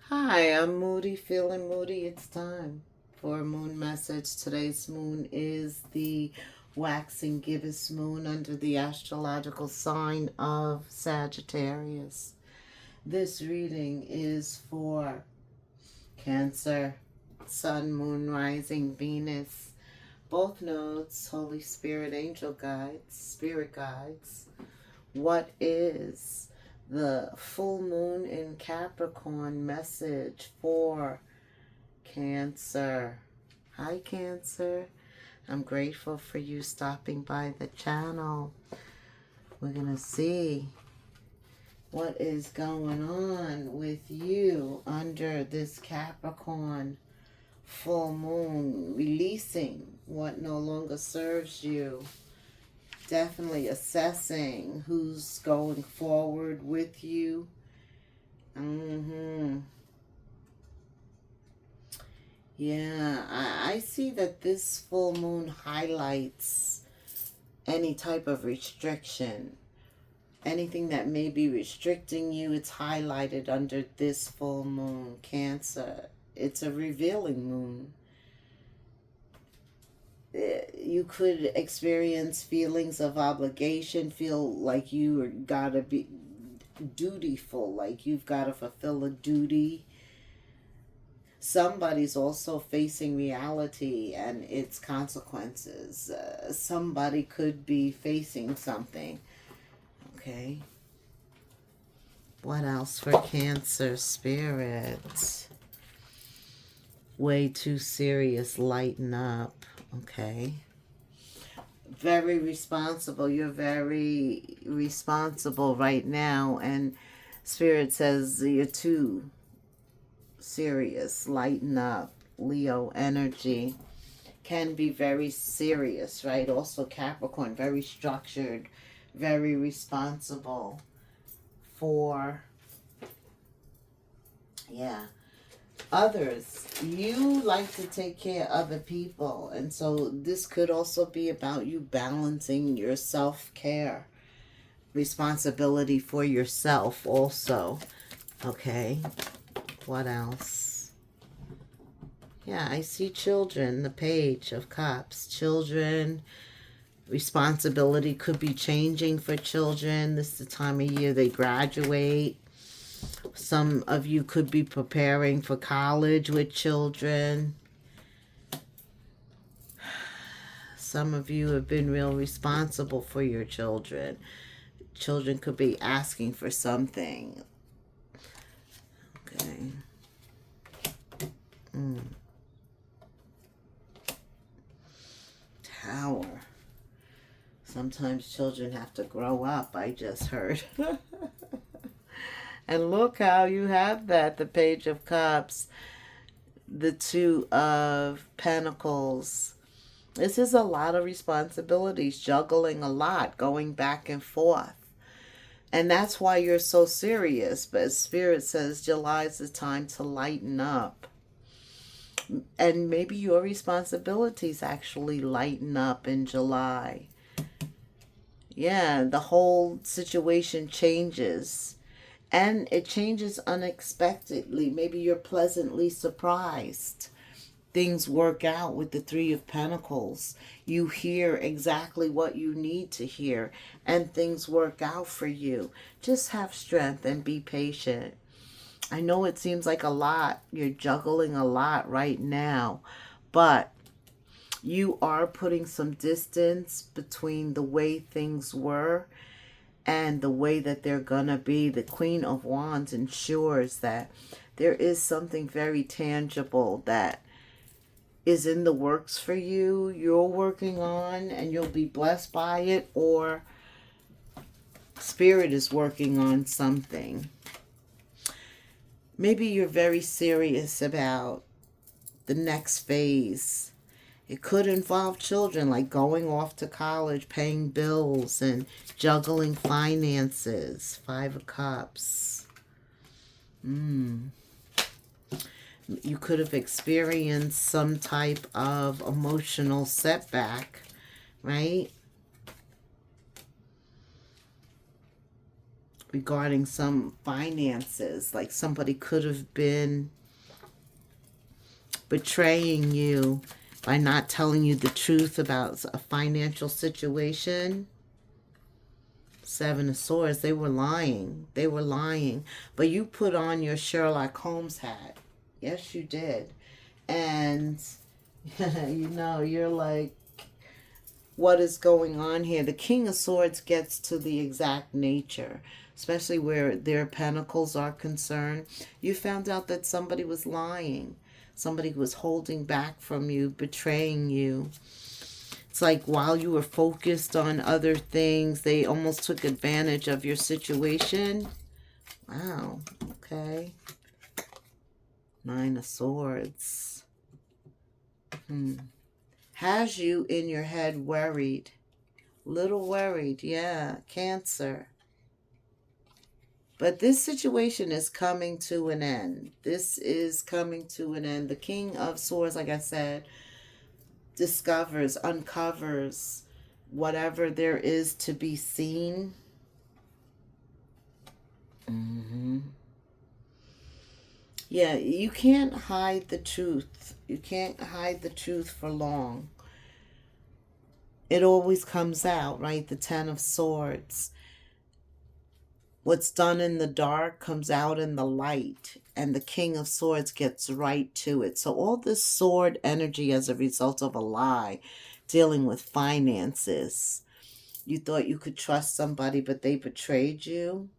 Hi, I'm Moody, feeling moody. It's time for a moon message. Today's moon is the waxing gibbous moon under the astrological sign of Sagittarius. This reading is for Cancer, Sun, Moon, Rising, Venus, both nodes, Holy Spirit, angel guides, spirit guides. What is the full moon in Capricorn message for Cancer? Hi, Cancer. I'm grateful for you stopping by the channel. We're going to see what is going on with you under this Capricorn full moon, releasing what no longer serves you. Definitely assessing who's going forward with you. Yeah, I see that this full moon highlights any type of restriction. Anything that may be restricting you, it's highlighted under this full moon, Cancer. It's a revealing moon. You could experience feelings of obligation, feel like you gotta be dutiful, like you've got to fulfill a duty. Somebody's also facing reality and its consequences. Somebody could be facing something. Okay. What else for Cancer Spirit? Way too serious, lighten up. Okay. Very responsible. You're very responsible right now, and Spirit says you're too serious. Lighten up. Leo energy can be very serious, right? Also Capricorn, very structured, very responsible for, others. You like to take care of other people, and so this could also be about you balancing your self-care, responsibility for yourself also. Okay, what else? Yeah, I see children, the Page of Cups. Children, responsibility could be changing for children. This is the time of year they graduate. Some of you could be preparing for college with children. Some of you have been real responsible for your children. Children could be asking for something. Okay. Tower. Sometimes children have to grow up, I just heard. And look how you have that, the Page of Cups, the Two of Pentacles. This is a lot of responsibilities, juggling a lot, going back and forth. And that's why you're so serious. But Spirit says July is the time to lighten up. And maybe your responsibilities actually lighten up in July. Yeah, the whole situation changes. And it changes unexpectedly. Maybe you're pleasantly surprised. Things work out with the Three of Pentacles. You hear exactly what you need to hear, and things work out for you. Just have strength and be patient. I know it seems like a lot. You're juggling a lot right now, but you are putting some distance between the way things were and the way that they're gonna be. The Queen of Wands ensures that there is something very tangible that is in the works for you, you're working on, and you'll be blessed by it, or Spirit is working on something. Maybe you're very serious about the next phase. It could involve children, like going off to college, paying bills, and juggling finances. Five of Cups. You could have experienced some type of emotional setback, right? regarding some finances. Like somebody could have been betraying you by not telling you the truth about a financial situation. Seven of Swords, they were lying. They were lying. But you put on your Sherlock Holmes hat. Yes, you did. And, you're like, what is going on here? The King of Swords gets to the exact nature, especially where their pentacles are concerned. You found out that somebody was lying. Somebody was holding back from you, betraying you. It's like while you were focused on other things, they almost took advantage of your situation. Wow, okay. Nine of Swords. Has you in your head worried. Little worried, yeah. Cancer. But this situation is coming to an end. This is coming to an end. The King of Swords, like I said, discovers, uncovers whatever there is to be seen. Yeah, you can't hide the truth. You can't hide the truth for long. It always comes out, right? The Ten of Swords. What's done in the dark comes out in the light, and the King of Swords gets right to it. So all this sword energy as a result of a lie, dealing with finances. You thought you could trust somebody, but they betrayed you.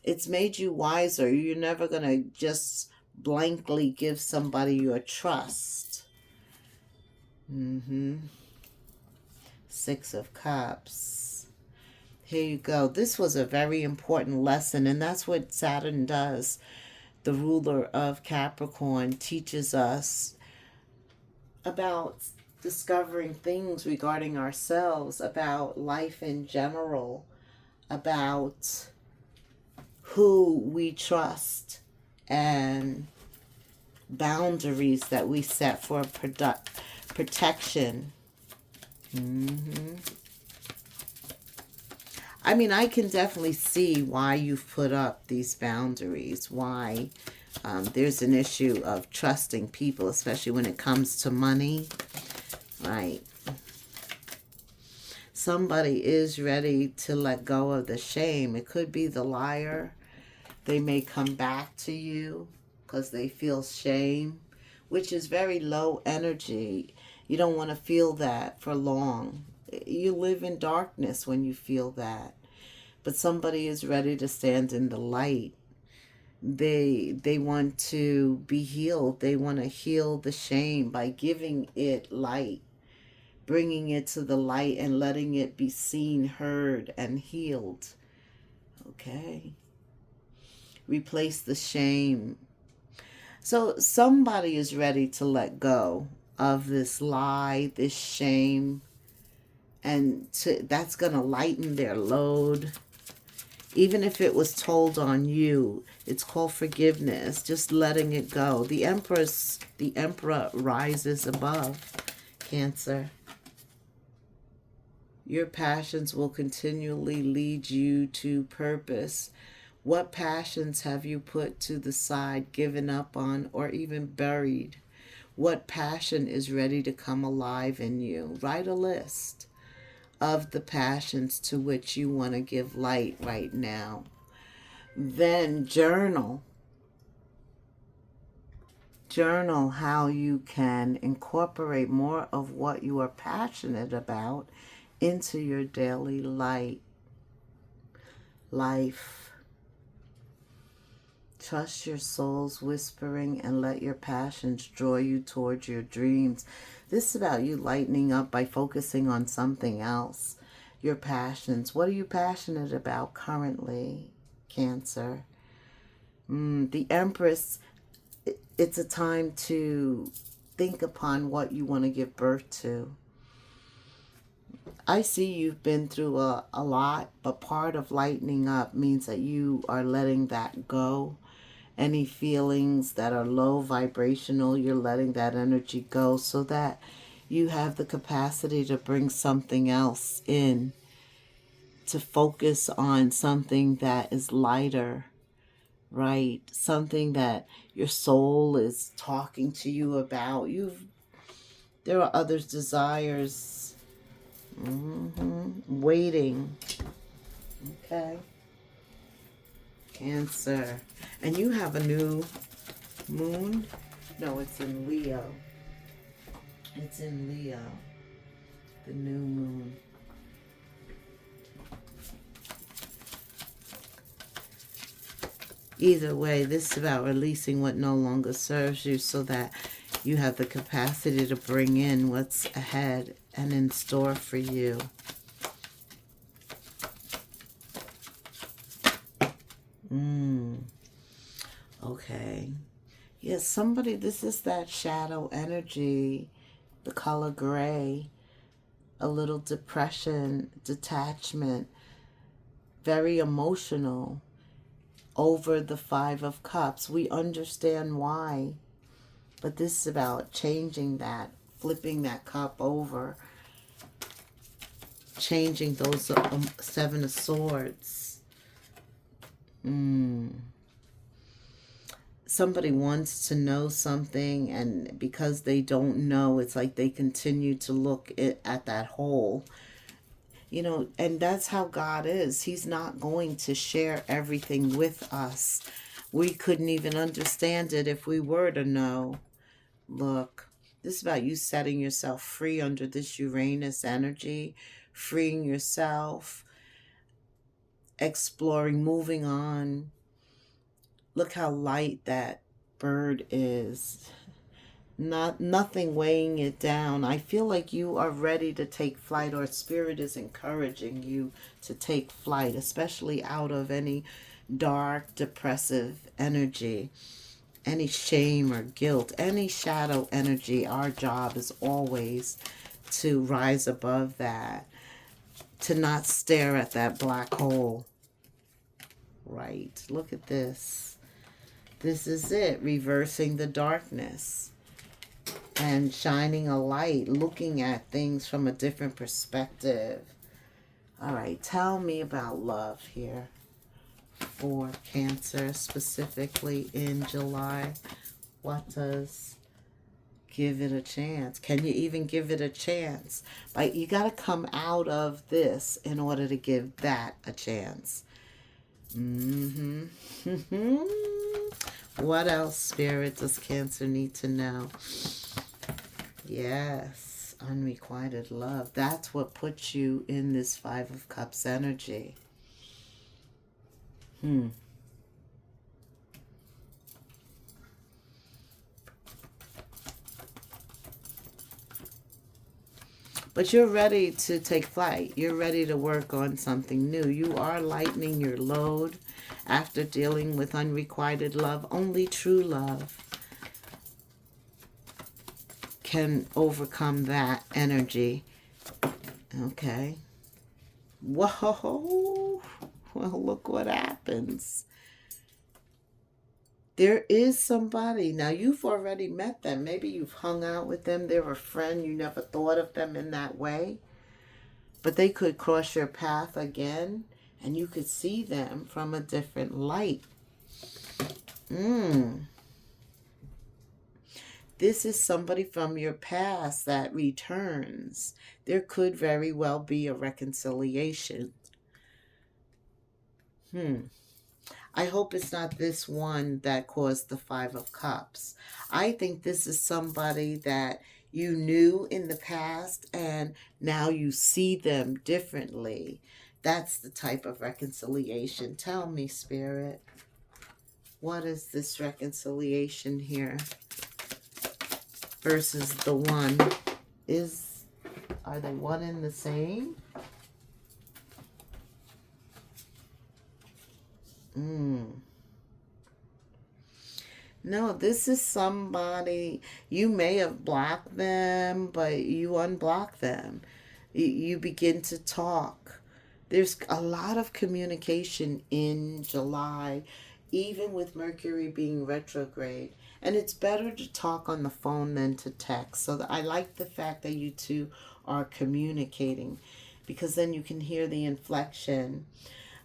It's made you wiser. You're never going to just blankly give somebody your trust. Six of Cups. Here you go. This was a very important lesson, and that's what Saturn does. The ruler of Capricorn teaches us about discovering things regarding ourselves, about life in general, about who we trust, and boundaries that we set for protection. I mean, I can definitely see why you've put up these boundaries, why there's an issue of trusting people, especially when it comes to money, right? Somebody is ready to let go of the shame. It could be the liar. They may come back to you because they feel shame, which is very low energy. You don't want to feel that for long. You live in darkness when you feel that. But somebody is ready to stand in the light. They want to be healed. They want to heal the shame by giving it light, bringing it to the light and letting it be seen, heard, and healed. Okay. Replace the shame. So somebody is ready to let go of this lie, this shame, and that's going to lighten their load. Even if it was told on you, it's called forgiveness, just letting it go. The Emperor rises above, Cancer. Your passions will continually lead you to purpose. What passions have you put to the side, given up on, or even buried? What passion is ready to come alive in you? Write a list of the passions to which you want to give light right now. Then journal. Journal how you can incorporate more of what you are passionate about into your daily life. Trust your soul's whispering and let your passions draw you towards your dreams. This is about you lightening up by focusing on something else. Your passions. What are you passionate about currently, Cancer? The Empress, it's a time to think upon what you want to give birth to. I see you've been through a lot, but part of lightening up means that you are letting that go. Any feelings that are low vibrational, you're letting that energy go so that you have the capacity to bring something else in. to focus on something that is lighter, right? Something that your soul is talking to you about. There are others' desires waiting. Okay. Cancer. And you have a new moon. No, it's in Leo. It's in Leo. The new moon. Either way, this is about releasing what no longer serves you so that you have the capacity to bring in what's ahead and in store for you. Okay. Yes, somebody, this is that shadow energy, the color gray, a little depression, detachment, very emotional over the Five of Cups. We understand why, but this is about changing that, flipping that cup over, changing those Seven of Swords. Somebody wants to know something, and because they don't know, it's like they continue to look at that hole. You know, and that's how God is. He's not going to share everything with us. We couldn't even understand it if we were to know. Look, this is about you setting yourself free under this Uranus energy, freeing yourself, exploring, moving on. Look how light that bird is. Nothing weighing it down. I feel like you are ready to take flight, or spirit is encouraging you to take flight, especially out of any dark, depressive energy, any shame or guilt, any shadow energy. Our job is always to rise above that, to not stare at that black hole. Right. Look at this. This is it, reversing the darkness and shining a light, looking at things from a different perspective. All right, tell me about love here for Cancer, specifically in July. What does give it a chance? Can you even give it a chance? Like, you got to come out of this in order to give that a chance. What else, Spirit, does Cancer need to know? Yes, unrequited love. That's what puts you in this Five of Cups energy. But you're ready to take flight. You're ready to work on something new. You are lightening your load after dealing with unrequited love. Only true love can overcome that energy. Okay. Whoa. Well, look what happens. There is somebody. Now, you've already met them. Maybe you've hung out with them. They're a friend. You never thought of them in that way. But they could cross your path again, and you could see them from a different light. This is somebody from your past that returns. There could very well be a reconciliation. I hope it's not this one that caused the Five of Cups. I think this is somebody that you knew in the past and now you see them differently. That's the type of reconciliation. Tell me, Spirit, what is this reconciliation here versus the one? Are they one and the same? No, this is somebody, you may have blocked them, but you unblock them. You begin to talk. There's a lot of communication in July, even with Mercury being retrograde. And it's better to talk on the phone than to text. So I like the fact that you two are communicating. because then you can hear the inflection.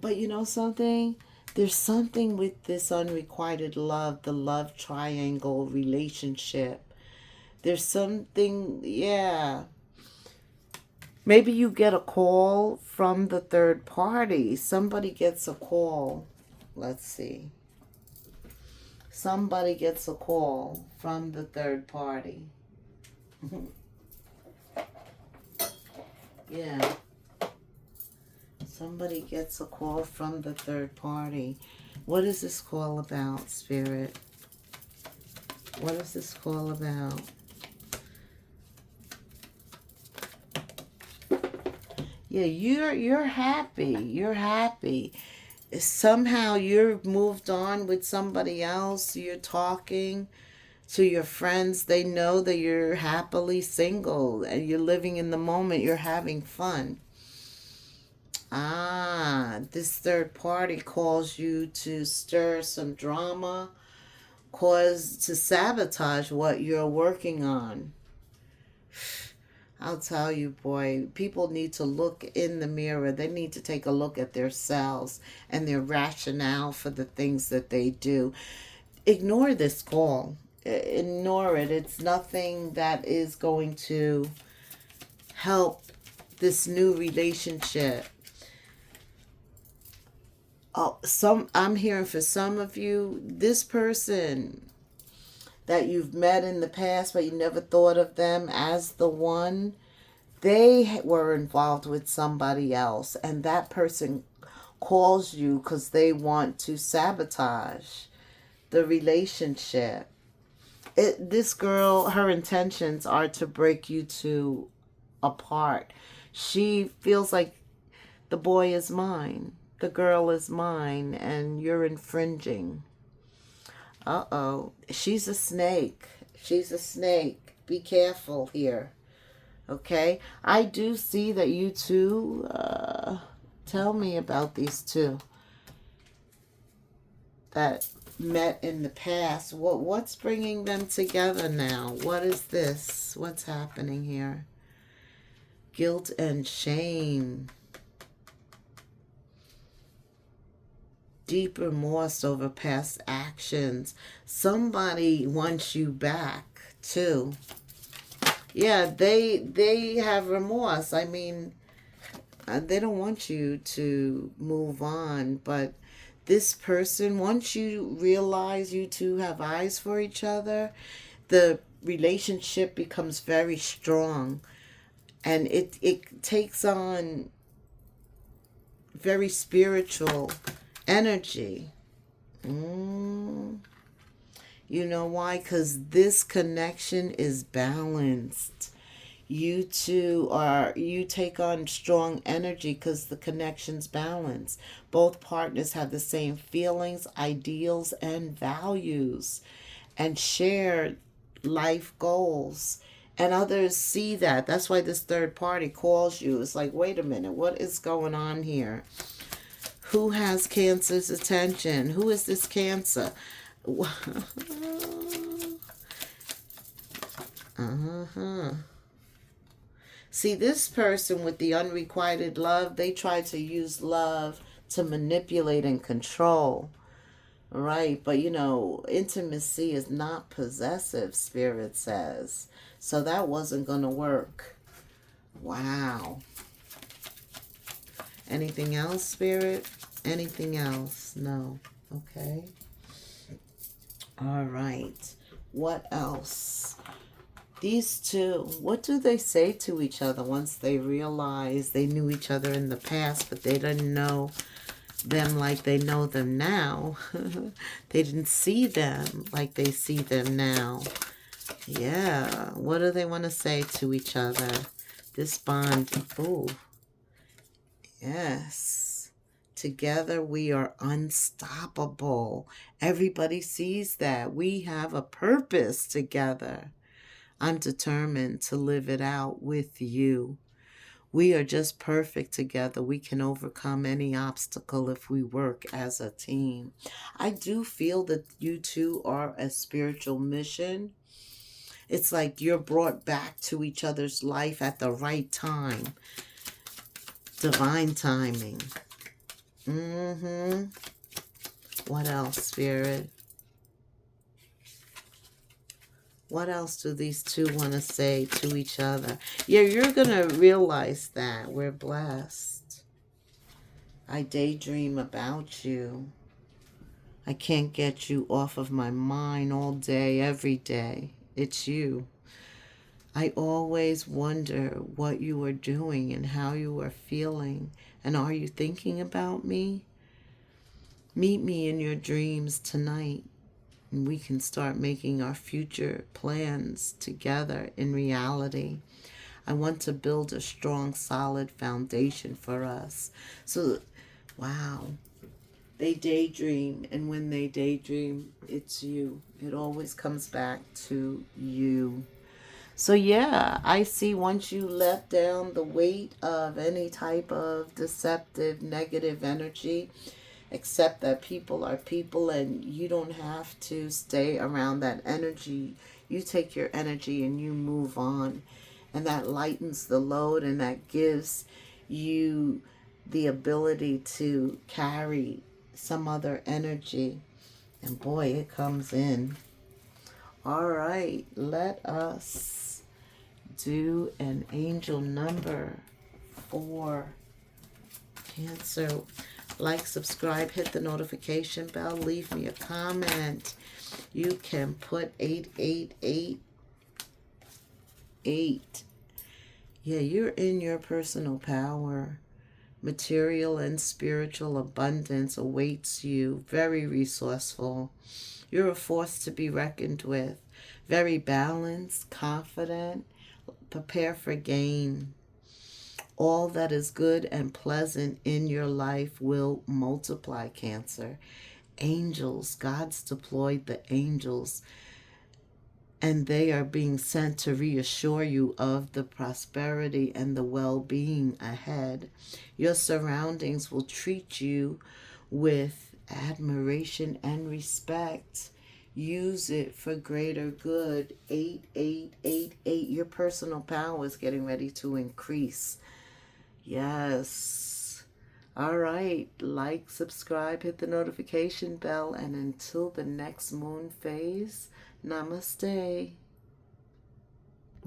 But you know something? There's something with this unrequited love, the love triangle relationship. There's something, yeah. Maybe you get a call from the third party. Somebody gets a call. Let's see. Somebody gets a call from the third party. Yeah. Somebody gets a call from the third party. What is this call about, Spirit? What is this call about? Yeah, you're happy. You're happy. Somehow you're moved on with somebody else. You're talking to your friends. They know that you're happily single and you're living in the moment. You're having fun. Ah, this third party calls you to stir some drama, cause to sabotage what you're working on. I'll tell you, boy, people need to look in the mirror. They need to take a look at themselves and their rationale for the things that they do. Ignore this call. Ignore it. It's nothing that is going to help this new relationship. Oh, I'm hearing for some of you, this person that you've met in the past but you never thought of them as the one, they were involved with somebody else, and that person calls you because they want to sabotage the relationship. This girl, her intentions are to break you two apart. She feels like the boy is mine, the girl is mine, and you're infringing. Uh-oh. She's a snake. She's a snake. Be careful here. Okay? I do see that you two, tell me about these two that met in the past. What's bringing them together now? What is this? What's happening here? Guilt and shame. Deep remorse over past actions. Somebody wants you back too. Yeah, they have remorse. I mean, they don't want you to move on, but this person, once you realize you two have eyes for each other, the relationship becomes very strong, and it takes on very spiritual energy. You know why? Because this connection is balanced. You two you take on strong energy because the connection's balanced. Both partners have the same feelings, ideals, and values, and share life goals. And others see that. That's why this third party calls you. It's like, wait a minute, what is going on here? Who has Cancer's attention? Who is this Cancer? See, this person with the unrequited love, they try to use love to manipulate and control. Right, but you know, intimacy is not possessive, Spirit says. So that wasn't going to work. Wow. Anything else, Spirit? Anything else? No. Okay. All right. What else? These two, what do they say to each other once they realize they knew each other in the past, but they didn't know them like they know them now? They didn't see them like they see them now. Yeah. What do they want to say to each other? This bond. Oh, yes. Together we are unstoppable. Everybody sees that. We have a purpose together. I'm determined to live it out with you. We are just perfect together. We can overcome any obstacle if we work as a team. I do feel that you two are a spiritual mission. It's like you're brought back to each other's life at the right time. Divine timing. What else, Spirit? What else do these two want to say to each other? Yeah, you're going to realize that we're blessed. I daydream about you. I can't get you off of my mind all day, every day. It's you. I always wonder what you are doing and how you are feeling. And are you thinking about me? Meet me in your dreams tonight, and we can start making our future plans together in reality. I want to build a strong, solid foundation for us. So, wow. They daydream, and when they daydream, it's you. It always comes back to you. So yeah, I see once you let down the weight of any type of deceptive, negative energy, accept that people are people and you don't have to stay around that energy. You take your energy and you move on. And that lightens the load, and that gives you the ability to carry some other energy. And boy, it comes in. All right, let us do an angel number 4. Cancer. Like, subscribe, hit the notification bell, leave me a comment. You can put 8888. Yeah, you're in your personal power. Material and spiritual abundance awaits you. Very resourceful. You're a force to be reckoned with. Very balanced, confident, prepare for gain. All that is good and pleasant in your life will multiply, Cancer. Angels, God's deployed the angels, and they are being sent to reassure you of the prosperity and the well-being ahead. Your surroundings will treat you with admiration and respect. Use it for greater good. 8888. Your personal power is getting ready to increase. Yes. All right. Like, subscribe, hit the notification bell, and until the next moon phase, namaste.